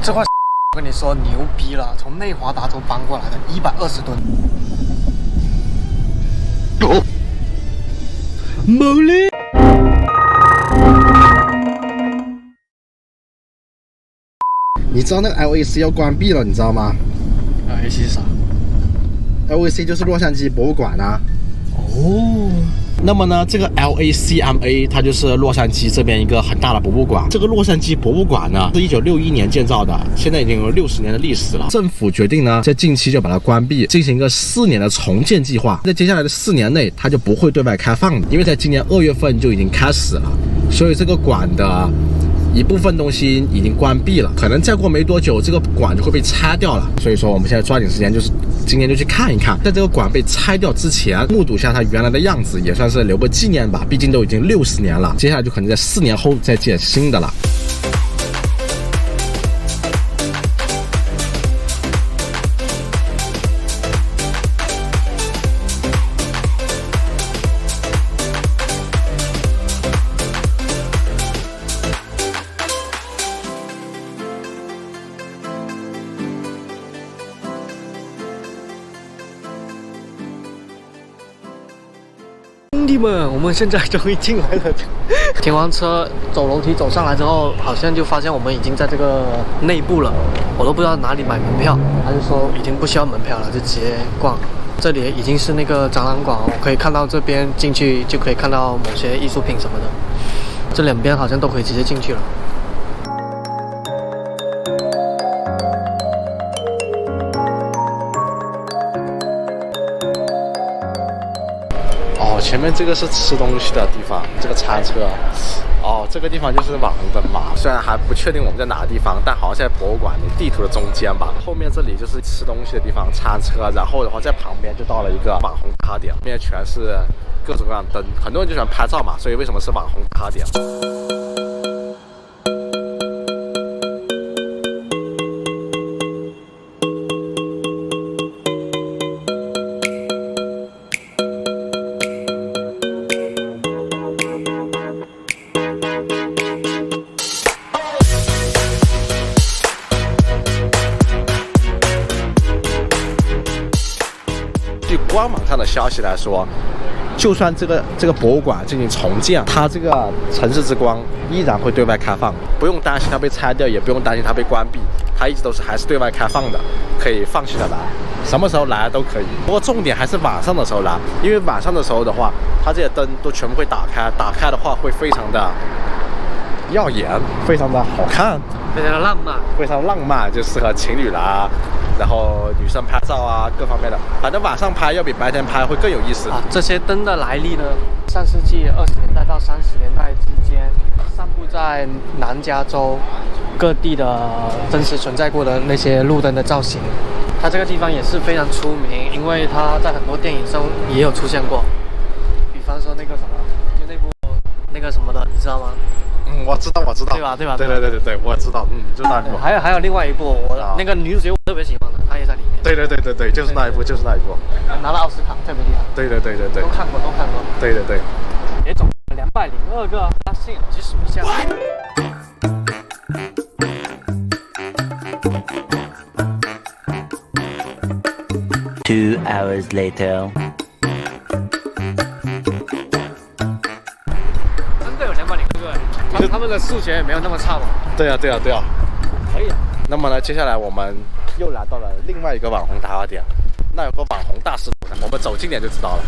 这块我跟你说牛逼了，从内华达州搬过来的，120吨。猛烈！你知道那个 LAC 要关闭了，你知道吗 ？LAC 是啥 ？LAC 就是洛杉矶博物馆啊。哦。那么呢，这个 LACMA 它就是洛杉矶这边一个很大的博物馆。这个洛杉矶博物馆呢，是1961年建造的，现在已经有60年的历史了。政府决定呢，在近期就把它关闭，进行一个4年的重建计划。在接下来的4年内，它就不会对外开放的，因为在今年2月份就已经开始了，所以这个馆的一部分东西已经关闭了，可能再过没多久，这个馆就会被拆掉了。所以说，我们现在抓紧时间，就是今年就去看一看，在这个馆被拆掉之前，目睹下它原来的样子，也算是留个纪念吧。毕竟都已经60年了，接下来就可能在4年后再建新的了。兄弟们，我们现在终于进来了。停完车，走楼梯走上来之后，好像就发现我们已经在这个内部了。我都不知道哪里买门票，他就说已经不需要门票了，就直接逛。这里已经是那个展览馆，我可以看到这边进去就可以看到某些艺术品什么的。这两边好像都可以直接进去了。前面这个是吃东西的地方，这个餐车。哦，这个地方就是网红灯嘛。虽然还不确定我们在哪个地方，但好像在博物馆的地图的中间吧。后面这里就是吃东西的地方，餐车。然后的话，在旁边就到了一个网红打卡点，后面全是各种各样的灯。很多人就喜欢拍照嘛，所以为什么是网红打卡点？据官网上的消息来说，就算这个博物馆进行重建，它这个城市之光依然会对外开放，不用担心它被拆掉，也不用担心它被关闭，它一直都是还是对外开放的，可以放心的来，什么时候来都可以。不过重点还是晚上的时候来，因为晚上的时候的话，它这些灯都全部会打开，打开的话会非常的耀眼，非常的好看，非常的浪漫，非常浪漫，就适合情侣啦。然后女生拍照啊，各方面的，反正晚上拍要比白天拍会更有意思啊。这些灯的来历呢，上世纪20年代到30年代之间，散布在南加州各地的真实存在过的那些路灯的造型。它这个地方也是非常出名，因为它在很多电影中也有出现过，比方说那个什么，就那部那个什么的，你知道吗？我知道，对吧？对，我知道，就是那一部。还有另外一部，那个女主角我特别喜欢的，她也在里面。对，就是那一部，拿了奥斯卡，特别厉害。对。都看过。对。也总202个发现及属下。2 hours later. 真的有202个，他们的数学也没有那么差嘛。对啊。可以啊。那么呢，接下来我们又来到了另外一个网红打卡点，那有个网红大师图，我们走近点就知道了。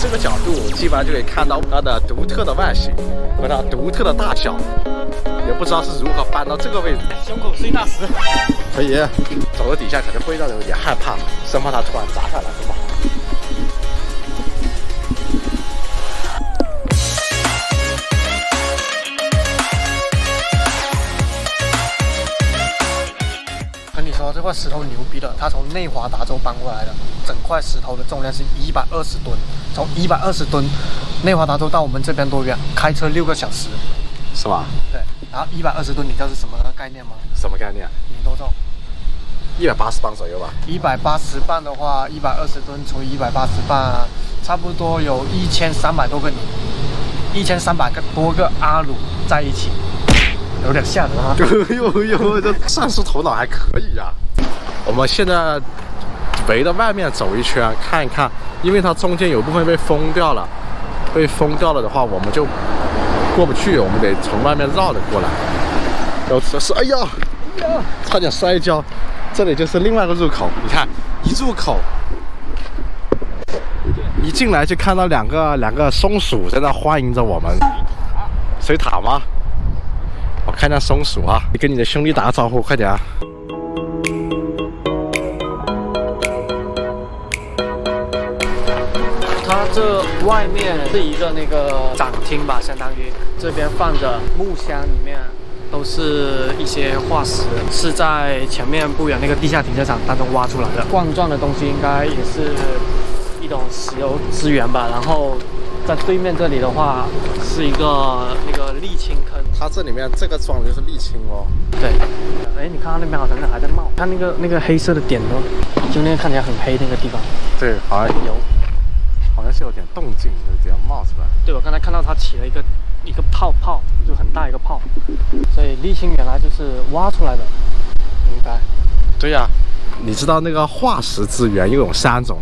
这个角度基本上就可以看到它的独特的外形和它独特的大小，也不知道是如何搬到这个位置。胸口碎大石，可以走到底下可能会让人有点害怕，生怕它突然砸下来，是吧？跟你说这块石头牛逼的，它从内华达州搬过来的，整块石头的重量是120吨，从120吨内华达州到我们这边多远？开车6个小时，是吧？对，然后120吨，你知道是什么概念吗？什么概念？你多重？180磅左右吧。180磅的话，120吨除以180磅，差不多有1300多个米。1300多个阿鲁在一起，有点吓人啊！有，这上司头脑还可以啊。我们现在围着外面走一圈看一看，因为它中间有部分被封掉了，被封掉了的话，我们就过不去，我们得从外面绕着过来。有车是，哎呀，差点摔跤。这里就是另外一个入口，你看，一入口，一进来就看到两个松鼠在那欢迎着我们。水塔吗？我看见松鼠啊，你跟你的兄弟打个招呼，快点啊！它这外面是一个那个展厅吧，相当于这边放着木箱，里面都是一些化石，是在前面不远那个地下停车场当中挖出来的。冠状的东西应该也是一种石油资源吧。然后在对面这里的话是一个那个沥青坑，它这里面这个装的就是沥青哦。对，哎，你看它那边好像还在冒，看那个黑色的点呢，就那个看起来很黑那个地方。对，好像有，好像是有点动静，有点冒出来。对，我刚才看到它起了一个泡，就很大一个泡，所以沥青原来就是挖出来的，应该。对呀，你知道那个化石资源又有3种，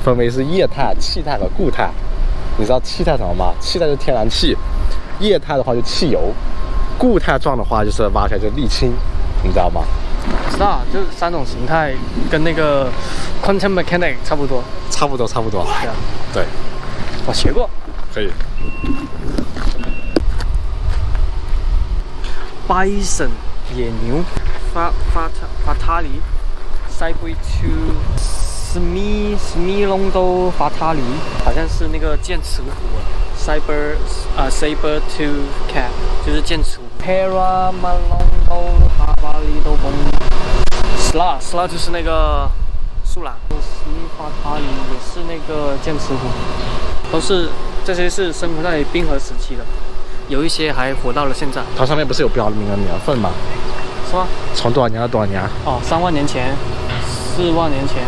分为是液态、气态和固态。你知道气态什么吗？气态就是天然气，液态的话就汽油，固态状的话就是挖起来就是沥青，你知道吗？知道，就是3种形态，跟那个 quantum mechanics 差不多。差不多。对啊。对，我学过。可以。Bison 野牛，法塔里，塞贝丘斯密隆多法塔里，好像是那个剑齿虎，saber tooth cat 就是剑齿虎。Para Malongo Havalido Bon Sla 就是那个树懒，斯密法塔里也是那个剑齿虎，这些是生活在冰河时期的。有一些还活到了现在。它上面不是有标明的年份吗？是吗？从多少年到多少年？哦，3万年前，4万年前。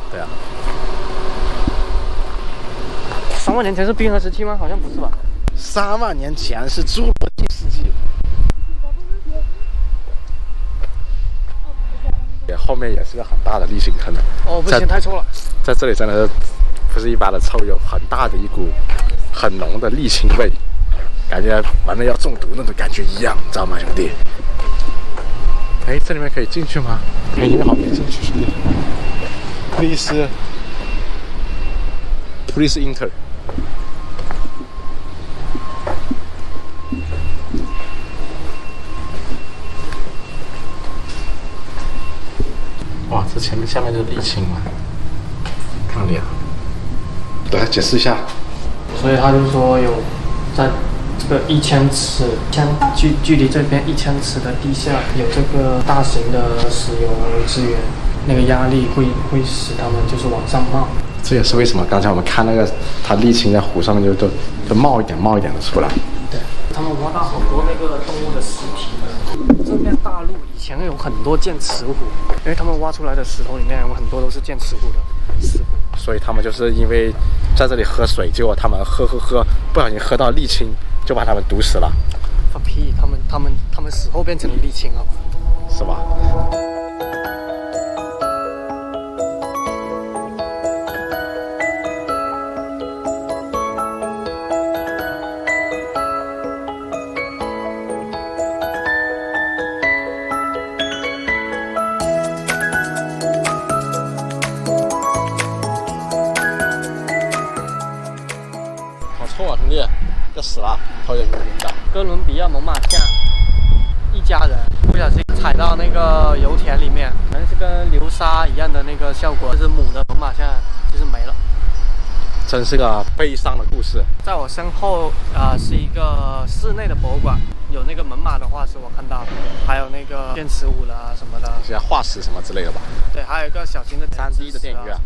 对啊。3万年前是冰河时期吗？好像不是吧。3万年前是侏罗纪世纪。后面也是个很大的沥青坑的。哦，不行，太臭了。在这里真的是不是一般的臭，有很大的一股很浓的沥青味，感觉闻了要中毒那种感觉一样，你知道吗，兄弟？哎，这里面可以进去吗？哎，你好，没进去，兄弟。Please enter。哇，这下面就是沥青嘛，看脸。来解释一下。所以他就说有在这个1000尺，距离这边1000尺的地下有这个大型的石油资源，那个压力会使他们就是往上冒。这也是为什么刚才我们看那个它沥青在湖上面就冒一点的出来。对，他们挖到很多那个动物的尸体。这边大陆以前有很多剑齿虎，因为他们挖出来的石头里面有很多都是剑齿虎的尸骨，所以他们就是因为在这里喝水，结果他们喝，不小心喝到沥青，就把他们毒死了。放屁！他们死后变成了沥青啊，是吧？臭啊，兄弟，要死了，头有点晕的。哥伦比亚猛犸象一家人不小心踩到那个油田里面，可能是跟流沙一样的那个效果，就是母的猛犸象就是没了。真是个悲伤的故事。在我身后是一个室内的博物馆，有那个猛犸的化石我看到，还有那个剑齿虎啦什么的，这些化石什么之类的吧。对，还有一个小型的3D 的电影院。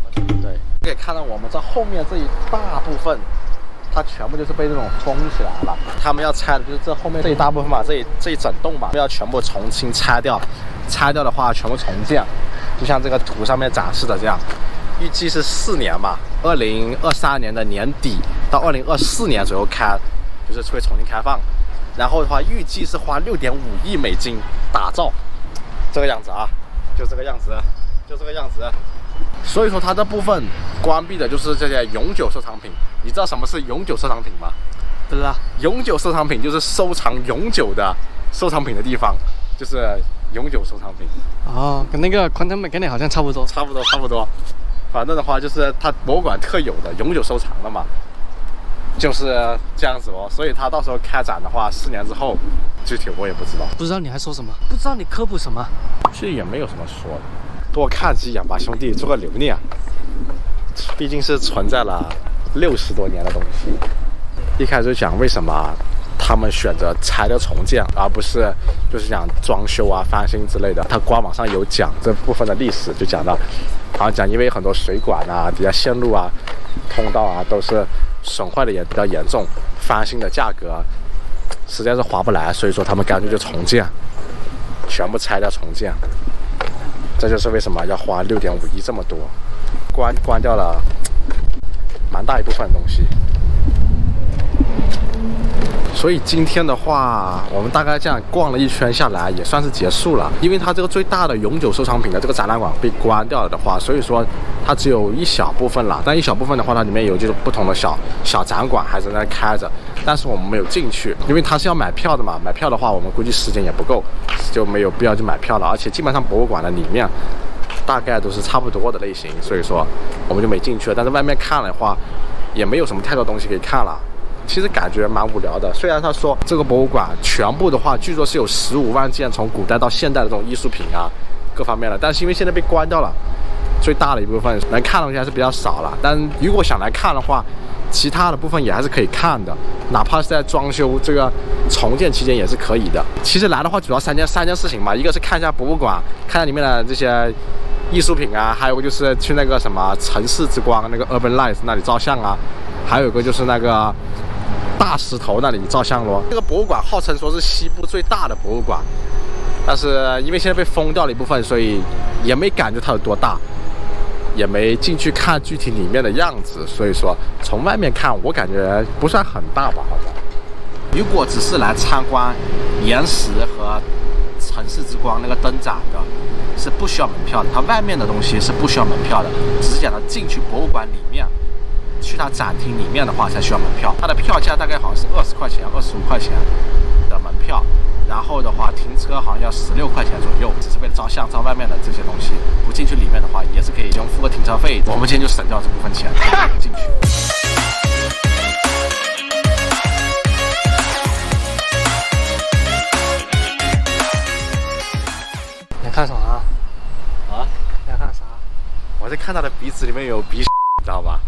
对，可以看到我们这后面这一大部分。它全部就是被这种封起来了。他们要拆的就是这后面这一大部分嘛，这一整栋嘛，要全部重新拆掉。拆掉的话，全部重建，就像这个图上面展示的这样，预计是4年嘛，2023年的年底到2024年左右开，就是会重新开放。然后的话，预计是花6.5亿美金打造，这个样子啊，就这个样子，就这个样子。所以说它这部分关闭的就是这些永久收藏品。你知道什么是永久收藏品吗？不知道。永久收藏品就是收藏永久的收藏品的地方，就是永久收藏品。哦，跟那个 Quantum Mechanics 好像差不多。差不多。反正的话就是它博物馆特有的永久收藏的嘛，就是这样子哦。所以它到时候开展的话，4年之后，具体我也不知道。不知道你还说什么？不知道你科普什么？其实也没有什么说的，多看几眼吧，兄弟，做个留念。毕竟是存在了60多年的东西。一开始就讲为什么他们选择拆掉重建，而不是就是讲装修啊、翻新之类的。它官网上有讲这部分的历史，就讲到，好像讲因为很多水管啊、底下线路啊、通道啊都是损坏的也比较严重，翻新的价格实在是划不来，所以说他们干脆就重建，全部拆掉重建。这就是为什么要花6.5亿这么多，关掉了蛮大一部分东西。所以今天的话，我们大概这样逛了一圈下来，也算是结束了。因为它这个最大的永久收藏品的这个展览馆被关掉了的话，所以说它只有一小部分了。但一小部分的话，它里面有这种不同的小展馆还在那开着，但是我们没有进去，因为它是要买票的嘛。买票的话，我们估计时间也不够，就没有必要去买票了。而且基本上博物馆的里面大概都是差不多的类型，所以说我们就没进去了。但是外面看的话，也没有什么太多东西可以看了。其实感觉蛮无聊的。虽然他说这个博物馆全部的话，据说是有15万件从古代到现代的这种艺术品啊，各方面的，但是因为现在被关掉了，最大的一部分能看的东西还是比较少了。但如果想来看的话，其他的部分也还是可以看的，哪怕是在装修这个重建期间也是可以的。其实来的话，主要三件事情嘛，一个是看一下博物馆，看一下里面的这些艺术品啊，还有个就是去那个什么城市之光那个 Urban Lights 那里照相啊，还有一个就是那个大石头那里照相咯。这个博物馆号称说是西部最大的博物馆，但是因为现在被封掉了一部分，所以也没感觉它有多大，也没进去看具体里面的样子，所以说从外面看我感觉不算很大吧，好像。如果只是来参观岩石和城市之光那个灯展的，是不需要门票的。它外面的东西是不需要门票的，只是讲到进去博物馆里面，去它展厅里面的话才需要门票。它的票价大概好像是20块钱、25块钱的门票，然后的话停车好像要16块钱左右，只是为了照相照外面的这些东西。不进去里面的话也是可以不用付个停车费，我们今天就省掉这部分钱进去。你在看啥啊？啊？你在看啥？我在看他的鼻子里面有鼻，你知道吧？